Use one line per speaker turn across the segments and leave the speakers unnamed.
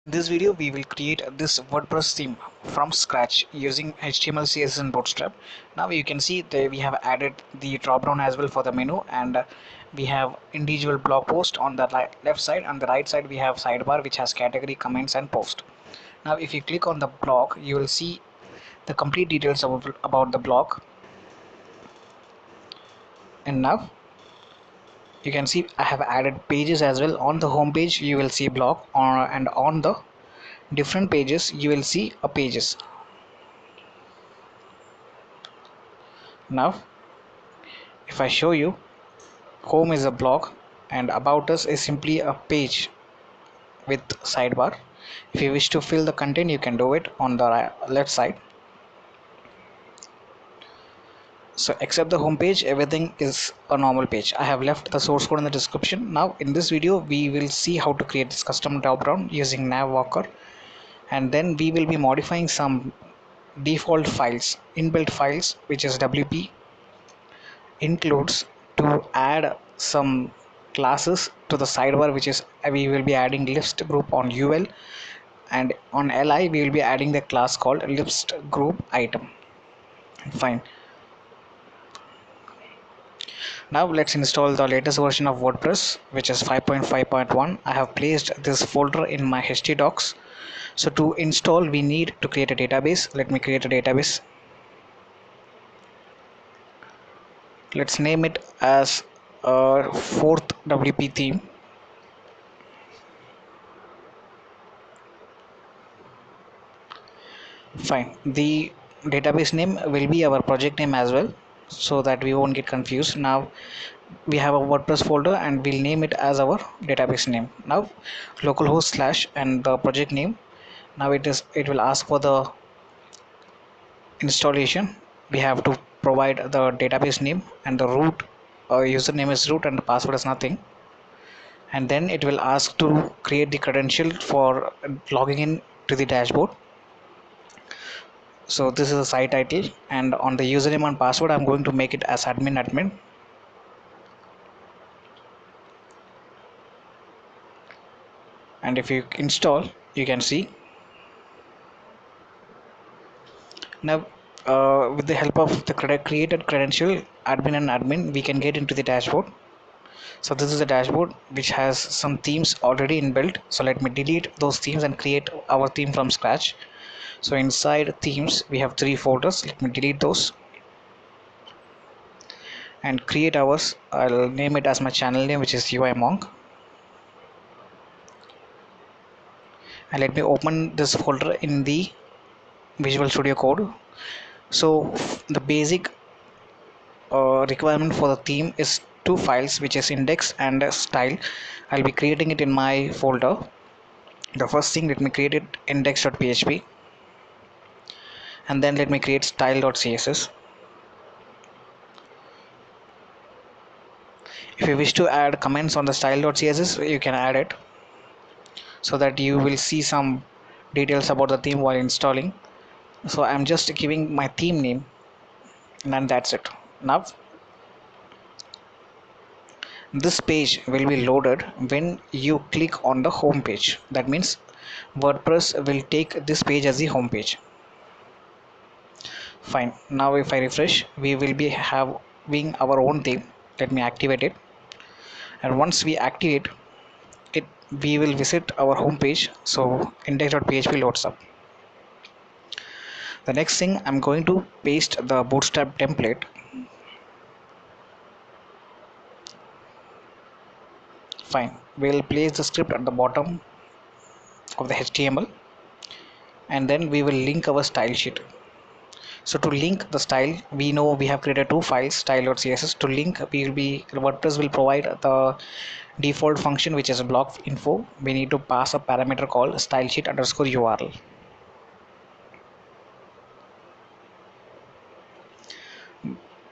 In this video, we will create this WordPress theme from scratch using HTML, CSS, and Bootstrap. Now you can see that we have added the drop-down as well for the menu, and we have individual blog post on the left side. On the right side, we have sidebar which has category, comments, and post. Now, if you click on the blog, you will see the complete details about the blog. And now you can see I have added pages as well. On the home page, you will see blog, and on the different pages, you will see a pages. Now if I show you, home is a blog and about us is simply a page with sidebar. If you wish to fill the content, you can do it on the left side. So except the home page, everything is a normal page. I have left the source code in the description. Now in this video, we will see how to create this custom dropdown using NavWalker, and then we will be modifying some default files, inbuilt files, which is WP includes, to add some classes to the sidebar, which is we will be adding list group on UL, and on LI we will be adding the class called list group item. Fine. Now let's install the latest version of WordPress, which is 5.5.1. I have placed this folder in my htdocs. So to install, we need to create a database. Let me create a database. Let's name it as fourth WP theme. Fine. The database name will be our project name as well, so that we won't get confused. Now we have a WordPress folder and we'll name it as our database name. Now localhost slash and the project name. Now it will ask for the installation. We have to provide the database name and the root username is root and the password is nothing. And then it will ask to create the credential for logging in to the dashboard. So this is a site title, and on the username and password I'm going to make it as admin. And if you install, you can see now with the help of the created credential admin we can get into the dashboard. So this is a dashboard which has some themes already inbuilt. So let me delete those themes and create our theme from scratch. So inside themes we have 3 folders. Let me delete those and create ours. I'll name it as my channel name, which is UI Monk. And let me open this folder in the Visual Studio Code. So the basic requirement for the theme is 2 files, which is index and style. I'll be creating it in my folder. The first thing, let me create it index.php, and then let me create style.css. If you wish to add comments on the style.css, you can add it, so that you will see some details about the theme while installing. So I'm just giving my theme name, and that's it. Now this page will be loaded when you click on the home page. That means WordPress will take this page as the home page. Fine. Now if I refresh, we will be having our own theme. Let me activate it, and once we activate it, we will visit our home page. So index.php loads up. The next thing, I'm going to paste the bootstrap template. Fine. We'll place the script at the bottom of the HTML, and then we will link our style sheet. So to link the style, we know we have created 2 files, style.css. To link, WordPress will provide the default function, which is block info. We need to pass a parameter called stylesheet underscore URL.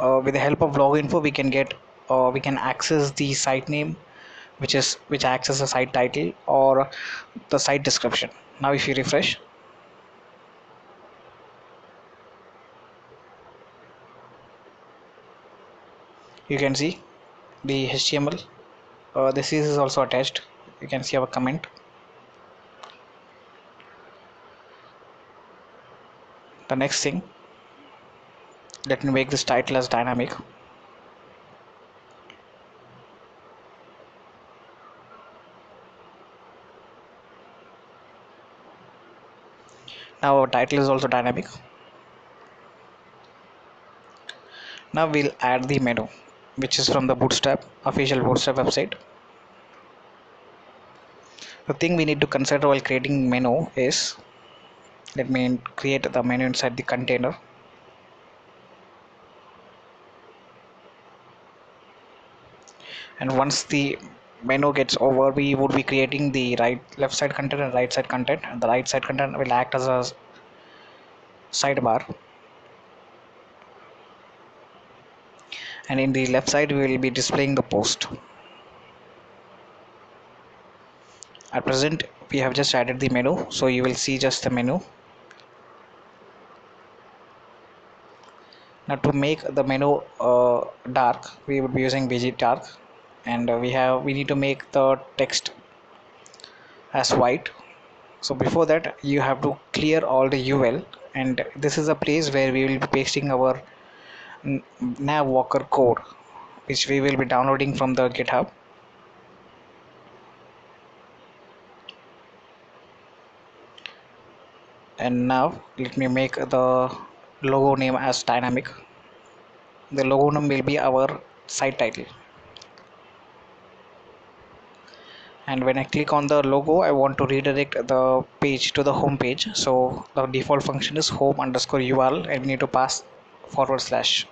With the help of blog info, we can access the site name, which acts as a site title, or the site description. Now if you refresh, you can see the HTML. The CSS is also attached. You can see our comment. The next thing, let me make this title as dynamic. Now our title is also dynamic. Now we'll add the menu, which is from the official Bootstrap website. The thing we need to consider while creating menu is, let me create the menu inside the container. And once the menu gets over, we would be creating the left side content and right side content, and the right side content will act as a sidebar, and in the left side we will be displaying the post. At present we have just added the menu, so you will see just the menu. Now to make the menu dark, we would be using widget dark, and we need to make the text as white. So before that you have to clear all the UL, and this is a place where we will be pasting our NavWalker code, which we will be downloading from the GitHub. And now let me make the logo name as dynamic. The logo name will be our site title, and when I click on the logo, I want to redirect the page to the home page. So the default function is home_URL, and we need to pass /.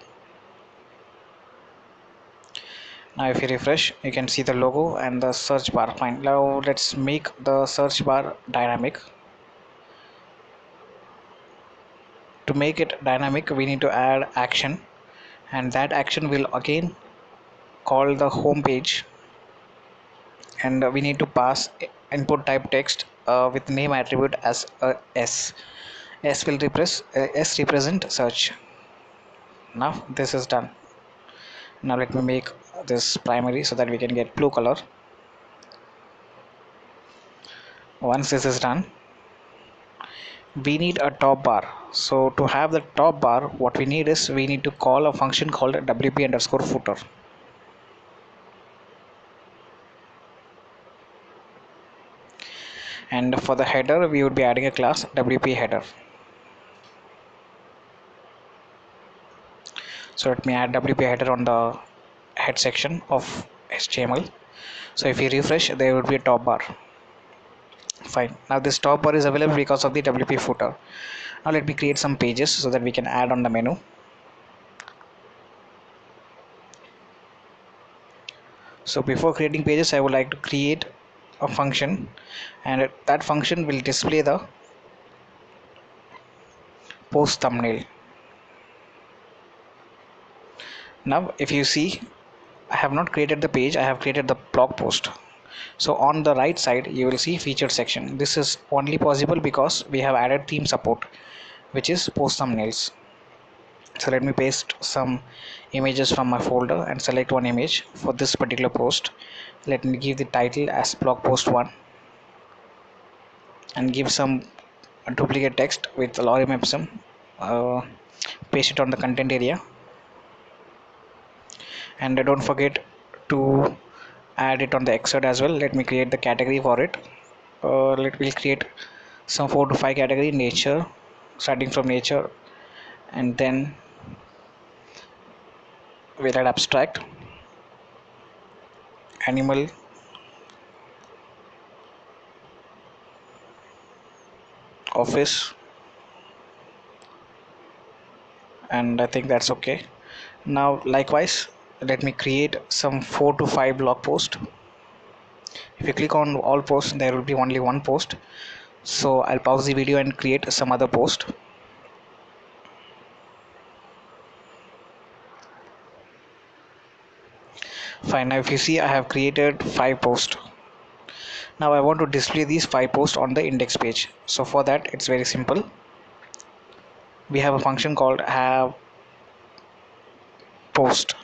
Now if you refresh, you can see the logo and the search bar. Fine. Now let's make the search bar dynamic. To make it dynamic, we need to add action, and that action will again call the home page, and we need to pass input type text with name attribute as a S. S represent search. Now this is done. Now let me make this primary so that we can get blue color. Once this is done, we need a top bar. So to have the top bar, what we need is, we need to call a function called wp_footer. And for the header, we would be adding a class wp header. So let me add wp header on the head section of HTML. So if you refresh, there would be a top bar. Fine. Now this top bar is available because of the wp footer. Now let me create some pages so that we can add on the menu. So before creating pages, I would like to create a function, and that function will display the post thumbnail. Now if you see, I have not created the page, I have created the blog post. So on the right side you will see featured section. This is only possible because we have added theme support, which is post thumbnails. So let me paste some images from my folder and select one image for this particular post. Let me give the title as blog post 1, and give some duplicate text with lorem ipsum. Paste it on the content area, and don't forget to add it on the excerpt as well. Let me create the category for it. We'll create some 4 to 5 category. Nature, starting from nature, and then we'll add abstract, animal, office, and I think that's okay. Now likewise, let me create some 4 to 5 blog posts. If you click on all posts, there will be only one post, so I'll pause the video and create some other post. Fine. Now if you see, I have created 5 posts. Now I want to display these 5 posts on the index page. So for that, it's very simple. We have a function called have post.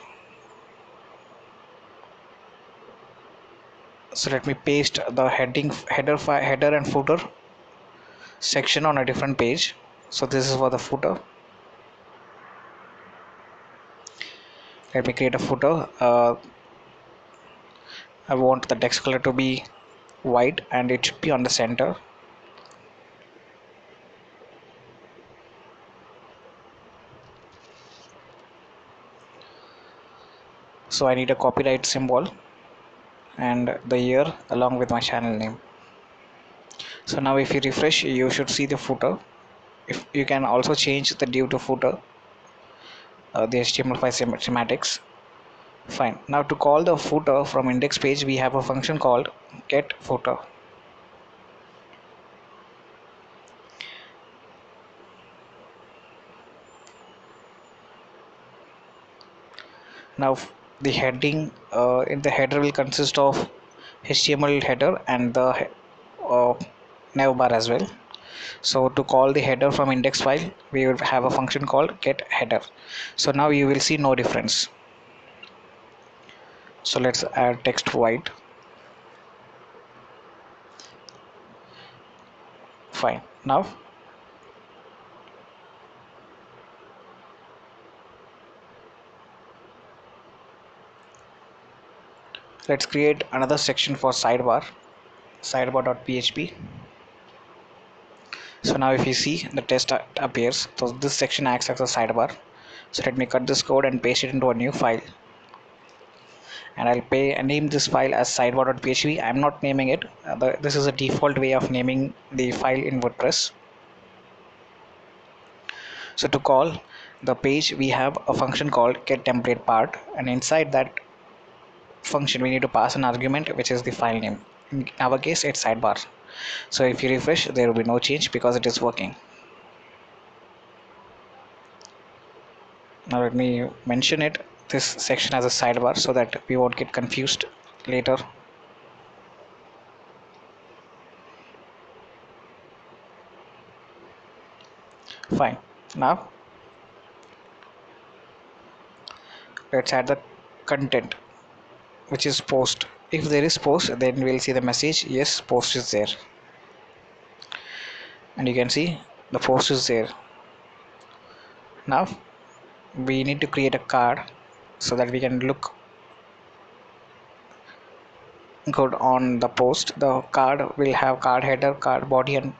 So let me paste the header and footer section on a different page. So this is for the footer. Let me create a footer. I want the text color to be white and it should be on the center. So I need a copyright symbol and the year along with my channel name. So now if you refresh, you should see the footer. If you can also change the div to footer, the HTML5 schematics. Fine. Now to call the footer from index page, we have a function called get footer. Now the heading in the header will consist of HTML header and the nav bar as well. So to call the header from index file, we will have a function called get header. So now you will see no difference. So let's add text white. Fine. Now let's create another section for sidebar, sidebar.php. So now if you see the test appears, so this section acts as a sidebar. So let me cut this code and paste it into a new file. And I'll name this file as sidebar.php. I'm not naming it. This is a default way of naming the file in WordPress. So to call the page, we have a function called getTemplatePart, and inside that function we need to pass an argument which is the file name. In our case, it's sidebar. So if you refresh, there will be no change because it is working. Now let me mention it this section as a sidebar so that we won't get confused later. Fine. Now let's add the content, which is post. If there is post, then we'll see the message yes, post is there, and you can see the post is there. Now we need to create a card so that we can look good on the post. The card will have card header, card body, and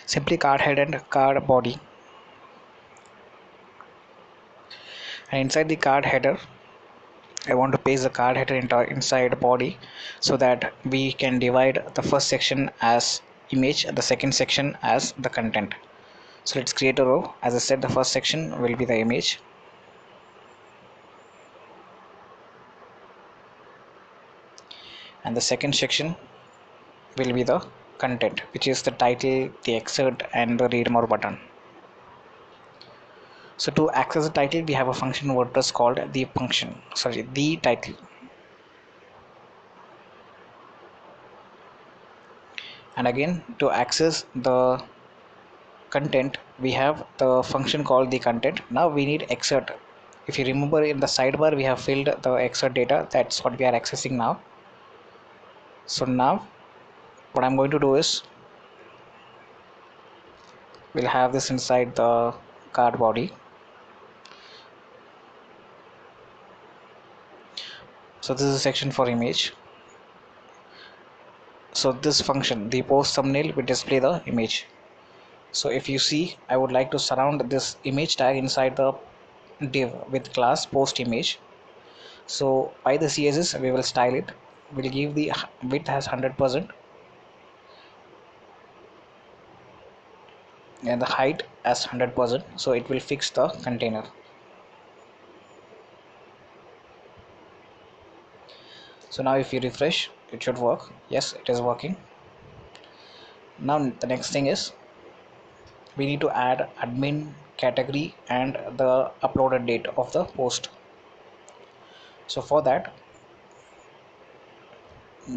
simply card head and card body. And inside the card header, I want to paste the card header inside body so that we can divide the first section as image, the second section as the content. So let's create a row. As I said, the first section will be the image, and the second section will be the content, which is the title, the excerpt, and the read more button. So to access the title, we have a function in WordPress called the title. And again, to access the content, we have the function called the content. Now we need excerpt. If you remember, in the sidebar we have filled the excerpt data. That's what we are accessing now. So now what I'm going to do is we'll have this inside the card body. So this is a section for image. So this function, the post thumbnail, will display the image. So if you see, I would like to surround this image tag inside the div with class post image. So by the CSS we will style it. We'll give the width as 100% and the height as 100%, so it will fix the container. So now if you refresh, it should work. Yes, it is working. Now the next thing is we need to add admin category and the uploaded date of the post. So for that,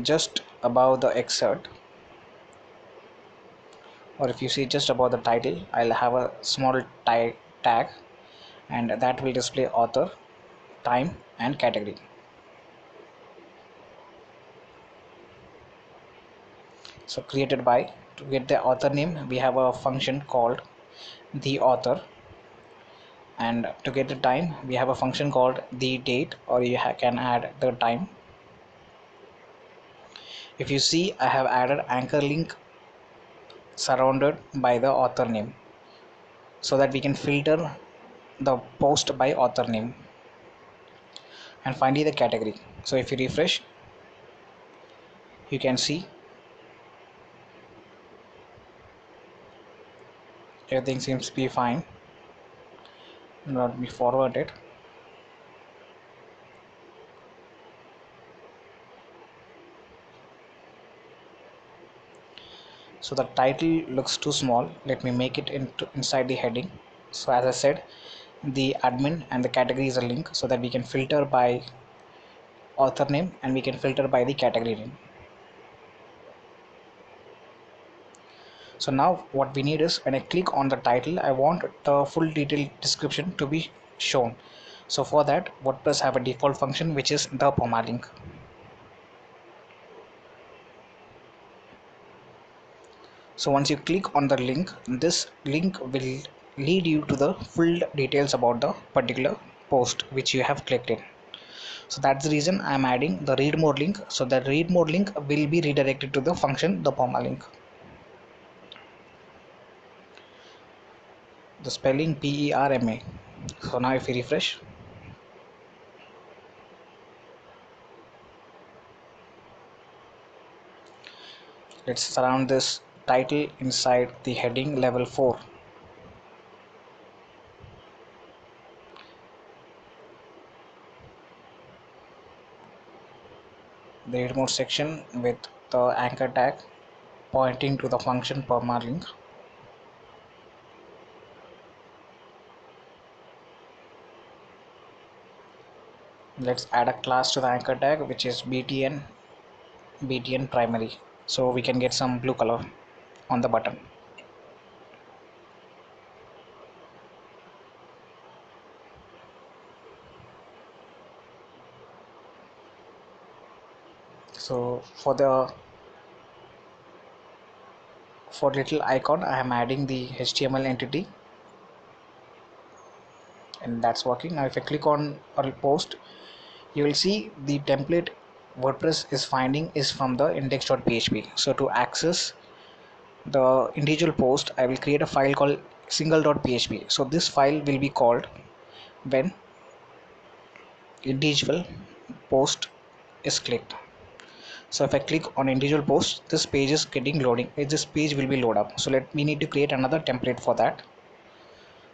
just above the excerpt, or if you see just above the title, I'll have a small tag, and that will display author, time, and category. So created by, to get the author name, we have a function called the author, and to get the time we have a function called the date, or you can add the time. If you see, I have added anchor link surrounded by the author name so that we can filter the post by author name. And finally the category. So if you refresh, you can see everything seems to be fine. Let me forward it. So the title looks too small. Let me make it inside the heading. So as I said, the admin and the category is a link so that we can filter by author name and we can filter by the category name. So now what we need is, when I click on the title, I want the full detailed description to be shown. So for that, WordPress have a default function which is the permalink. So once you click on the link, this link will lead you to the full details about the particular post which you have clicked in. So that's the reason I'm adding the read more link. So the read more link will be redirected to the function the permalink. The spelling PERMA. So now if we refresh, let's surround this title inside the heading level 4. The read more section with the anchor tag pointing to the function permalink. Let's add a class to the anchor tag which is btn primary, so we can get some blue color on the button. So for little icon, I am adding the HTML entity, and that's working. Now if I click on a post, you will see the template WordPress is finding is from the index.php. So to access the individual post, I will create a file called single.php. So this file will be called when individual post is clicked. So if I click on individual post, this page is getting loading. This page will be load up. So we need to create another template for that.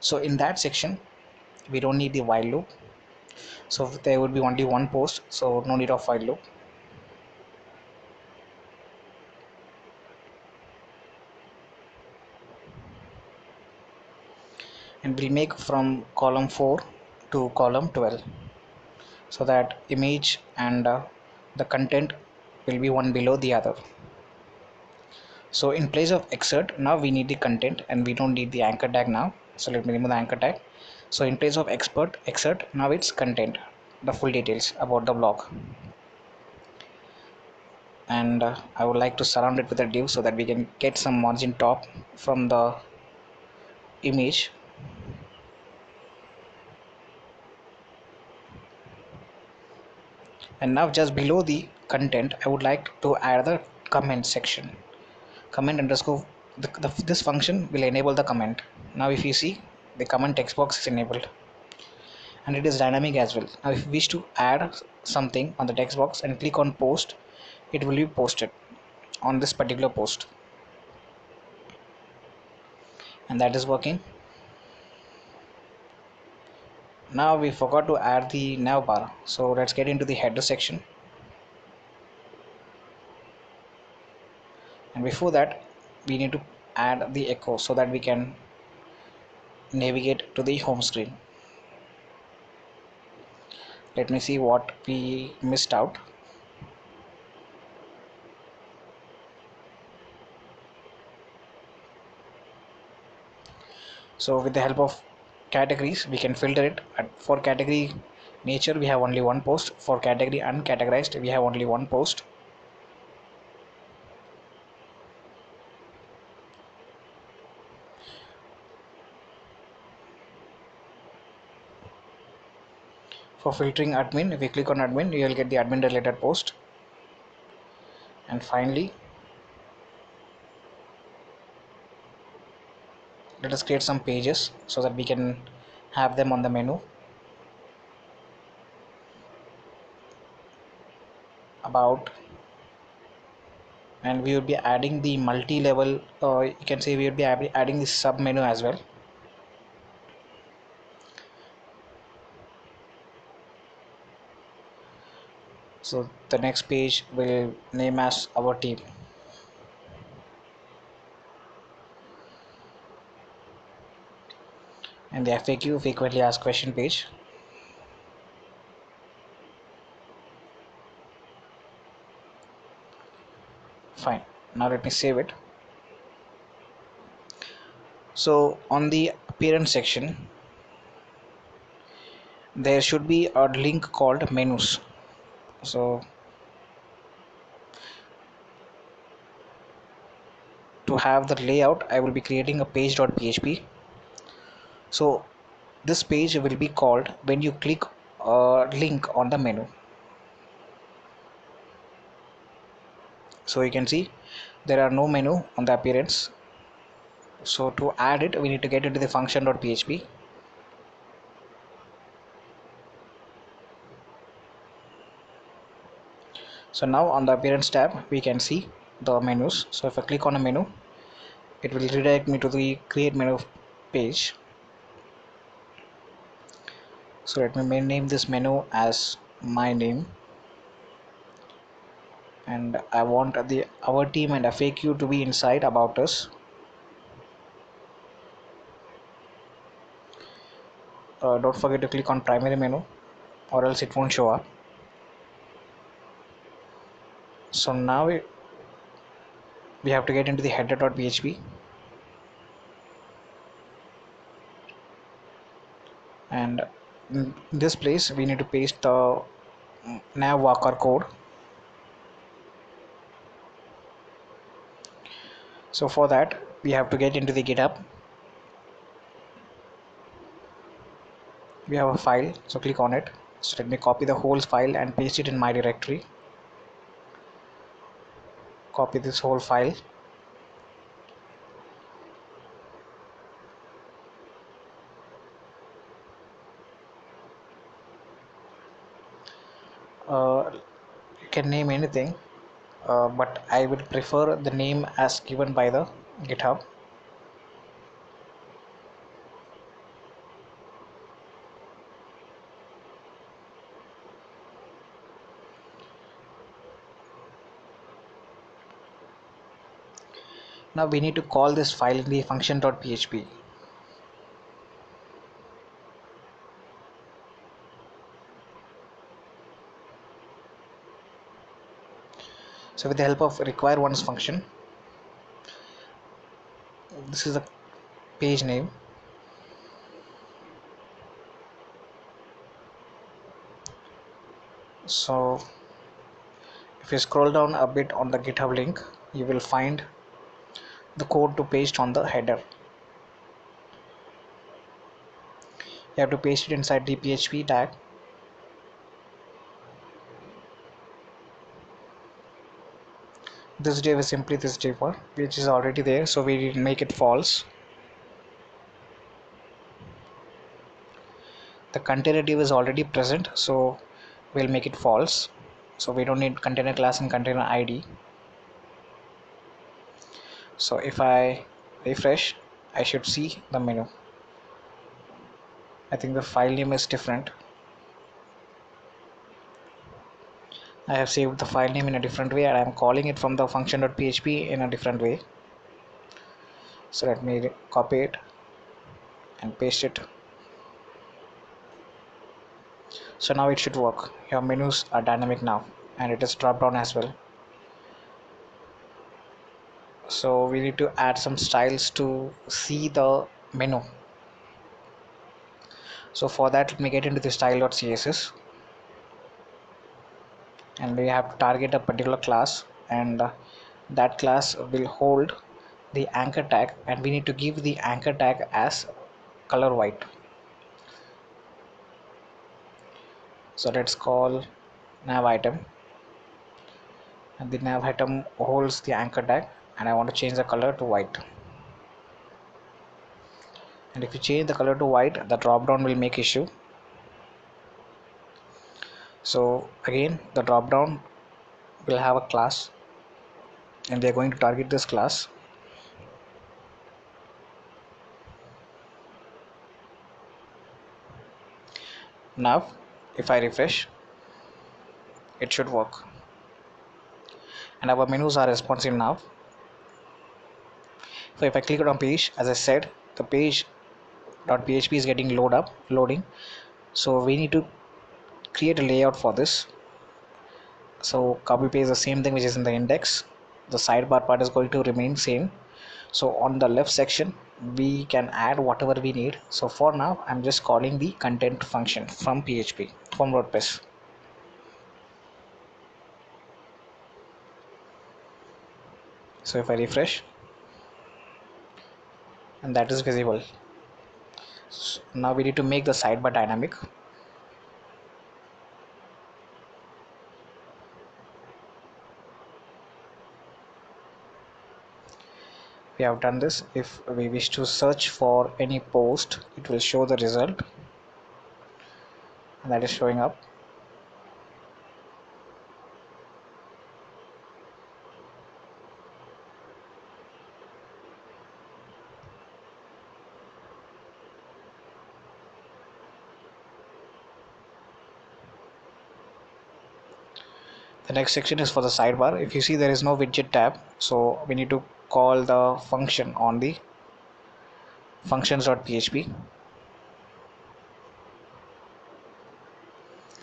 So in that section, we don't need the while loop. So there would be only one post. So no need of while loop. And we'll make from column 4 to column 12. So that image and the content will be one below the other. So in place of excerpt, now we need the content and we don't need the anchor tag now. So let me remove the anchor tag. So in place of excerpt, now it's content, the full details about the blog. And I would like to surround it with a div so that we can get some margin top from the image. And now just below the content, I would like to add the comment section. Comment underscore this function will enable the comment. Now if you see, the comment text box is enabled and it is dynamic as well. Now if you wish to add something on the text box and click on post, it will be posted on this particular post, and that is working. Now we forgot to add the nav bar, so let's get into the header section. And before that, we need to add the echo so that we can navigate to the home screen. Let me see what we missed out. So with the help of categories, we can filter it. For category nature, we have only one post. For category uncategorized, we have only one post. For filtering admin, if we click on admin, you will get the admin related post. And finally, let us create some pages so that we can have them on the menu. About, and we will be adding the multi-level, you can say we will be adding the sub menu as well. So the next page will name as our team. And the FAQ, frequently asked question page. Fine. Now let me save it. So on the appearance section, there should be a link called menus. So to have the layout, I will be creating a page.php. So this page will be called when you click a link on the menu. So you can see there are no menu on the appearance. So to add it, we need to get into the function.php. So now on the appearance tab, we can see the menus. So if I click on a menu, it will redirect me to the create menu page. So let me name this menu as my name, and I want the our team and FAQ to be inside about us. Don't forget to click on primary menu or else it won't show up. So now we have to get into the header.php, and in this place we need to paste the NavWalker code. So for that we have to get into the GitHub. We have a file, so click on it. So let me copy the whole file and paste it in my directory. Copy this whole file. You can name anything, but I would prefer the name as given by the GitHub. Now we need to call this file in the function.php. So with the help of require once function, this is the page name. So if you scroll down a bit on the GitHub link, you will find the code to paste on the header. You have to paste it inside the PHP tag. This div is simply this div which is already there, so we make it false. The container div is already present, so we'll make it false. So we don't need container class and container ID. So if I refresh, I should see the menu. I think the file name is different. I have saved the file name in a different way and I am calling it from the function.php in a different way. So let me copy it and paste it. So now it should work. Your menus are dynamic now and it is drop down as well. So we need to add some styles to see the menu. So for that, let me get into the style.css, and we have to target a particular class, and that class will hold the anchor tag, and we need to give the anchor tag as color white. So let's call nav item, and the nav item holds the anchor tag, and I want to change the color to white. And if you change the color to white, the drop down will make issue. So again, the drop down will have a class, and they're going to target this class. Now if I refresh, it should work, and our menus are responsive now. So if I click on page, as I said, the page.php is getting loading. So we need to create a layout for this. So copy paste the same thing which is in the index. The sidebar part is going to remain same. So on the left section we can add whatever we need. So for now I'm just calling the content function from PHP, from WordPress. So if I refresh, and that is visible. So now we need to make the sidebar dynamic. We have done this. If we wish to search for any post, it will show the result, and that is showing up. The next section is for the sidebar. If you see, there is no widget tab, so we need to call the function on the functions.php.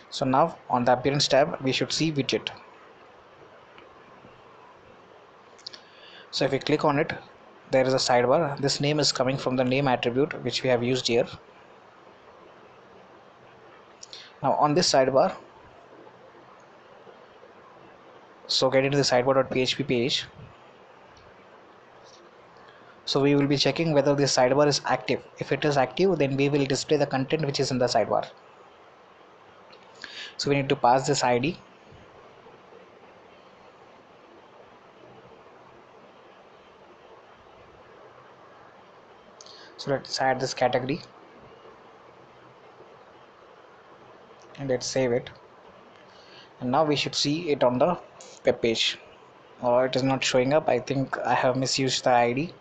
So now on the appearance tab we should see widget. So if we click on it, there is a sidebar. This name is coming from the name attribute which we have used here. Now on this sidebar, so get into the sidebar.php page. So we will be checking whether this sidebar is active. If it is active, then we will display the content which is in the sidebar. So we need to pass this ID. So let's add this category, and let's save it. And now we should see it on the web page. It is not showing up. I think I have misused the ID.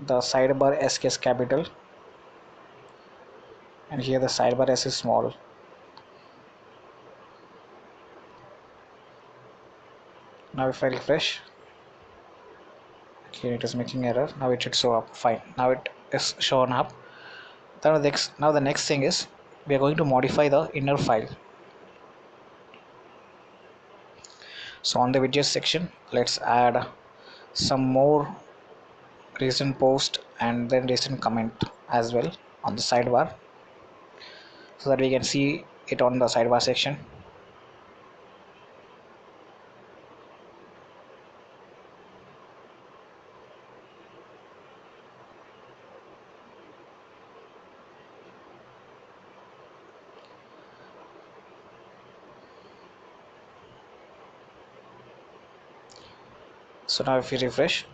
The sidebar S is capital, and here the sidebar S is small. Now if I refresh, okay, it is making error. Now it should show up. Fine. Now it is shown up. Now the next thing is we are going to modify the inner file. So on the widgets section, let's add some more recent post and then recent comment as well on the sidebar, so that we can see it on the sidebar section. So now if we refresh,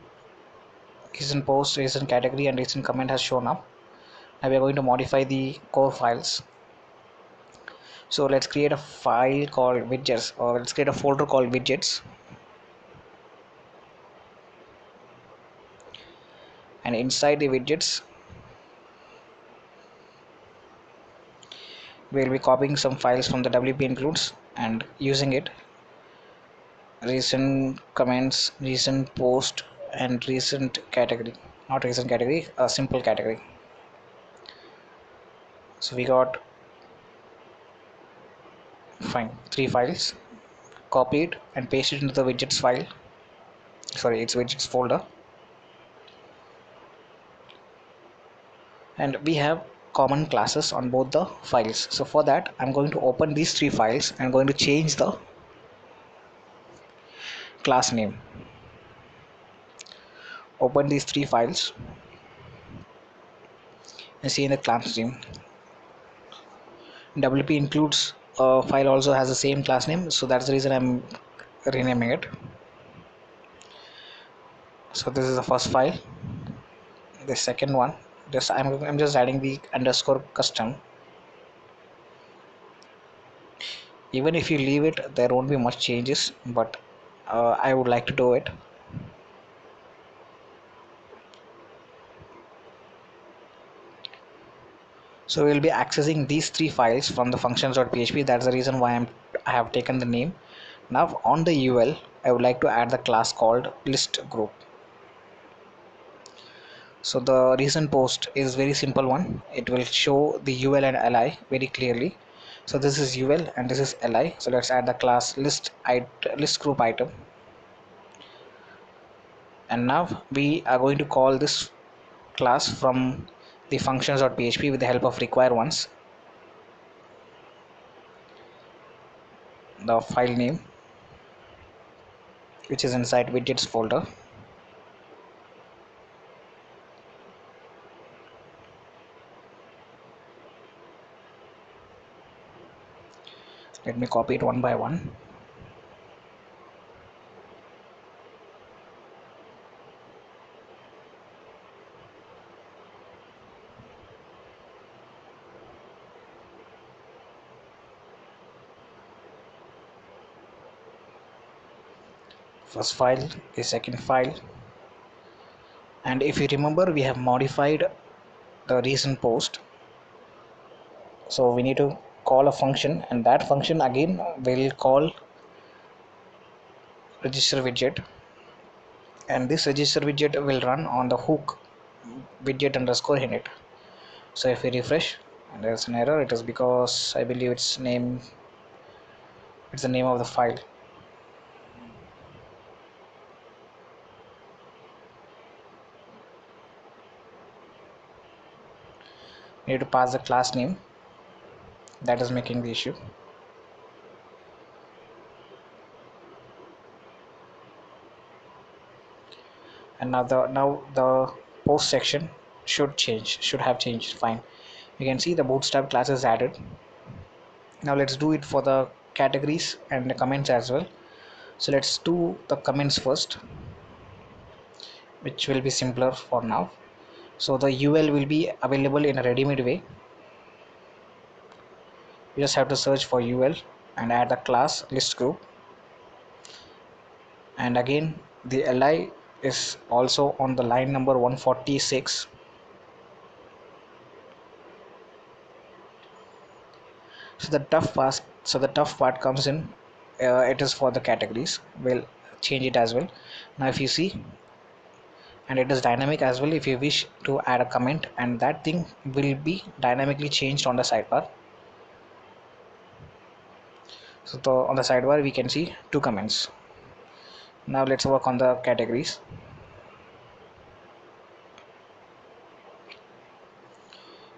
recent post, recent category and recent comment has shown up. Now we are going to modify the core files. So let's create a file called widgets, or let's create a folder called widgets, and inside the widgets we'll be copying some files from the wp includes and using it. Recent comments, recent post and recent category, not recent category, a simple category. So we got fine 3 files. Copy it and paste it into the widgets file, sorry, it's widgets folder. And we have common classes on both the files. So for that I'm going to open these 3 files and going to change the class name. Open these 3 files and see in the class name, wp includes file also has the same class name, so that's the reason I'm renaming it. So this is the first file. The second one, just I'm just adding the underscore custom. Even if you leave it, there won't be much changes, but I would like to do it. So we'll be accessing these three files from the functions.php. That's the reason why I have taken the name. Now on the UL, I would like to add the class called list group. So the recent post is very simple one. It will show the UL and li very clearly. So this is UL and this is li. So let's add the class list group item. And now we are going to call this class from the functions.php with the help of require once. The file name, which is inside widgets folder. Let me copy it one by one. First file, the second file, and if you remember, we have modified the recent post, so we need to call a function, and that function again will call register widget, and this register widget will run on the hook widget underscore init. So if we refresh and there's an error, it is because I believe it's the name of the file. We need to pass the class name, that is making the issue. And now the post section should have changed. Fine, you can see the bootstrap class is added. Now let's do it for the categories and the comments as well. So let's do the comments first, which will be simpler for now. So the UL will be available in a ready-made way. You just have to search for UL and add the class list group, and again the li is also on the line number 146. So the tough part comes in, it is for the categories. We'll change it as well. Now if you see, and it is dynamic as well, if you wish to add a comment, and that thing will be dynamically changed on the sidebar. So on the sidebar we can see two comments. Now let's work on the categories.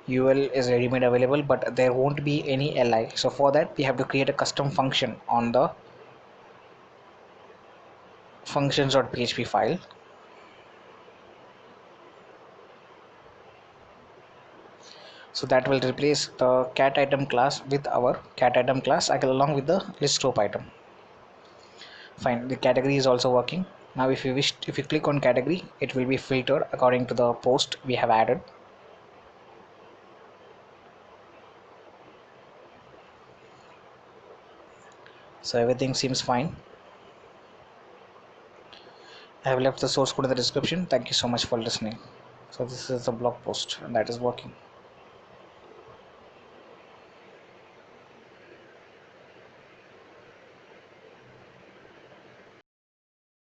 UL is ready made available, but there won't be any li, so for that we have to create a custom function on the functions.php file. So that will replace the cat item class with our cat item class along with the list group item. Fine, the category is also working. Now if you click on category, it will be filtered according to the post we have added. So everything seems fine. I have left the source code in the description. Thank you so much for listening. So this is the blog post, and that is working.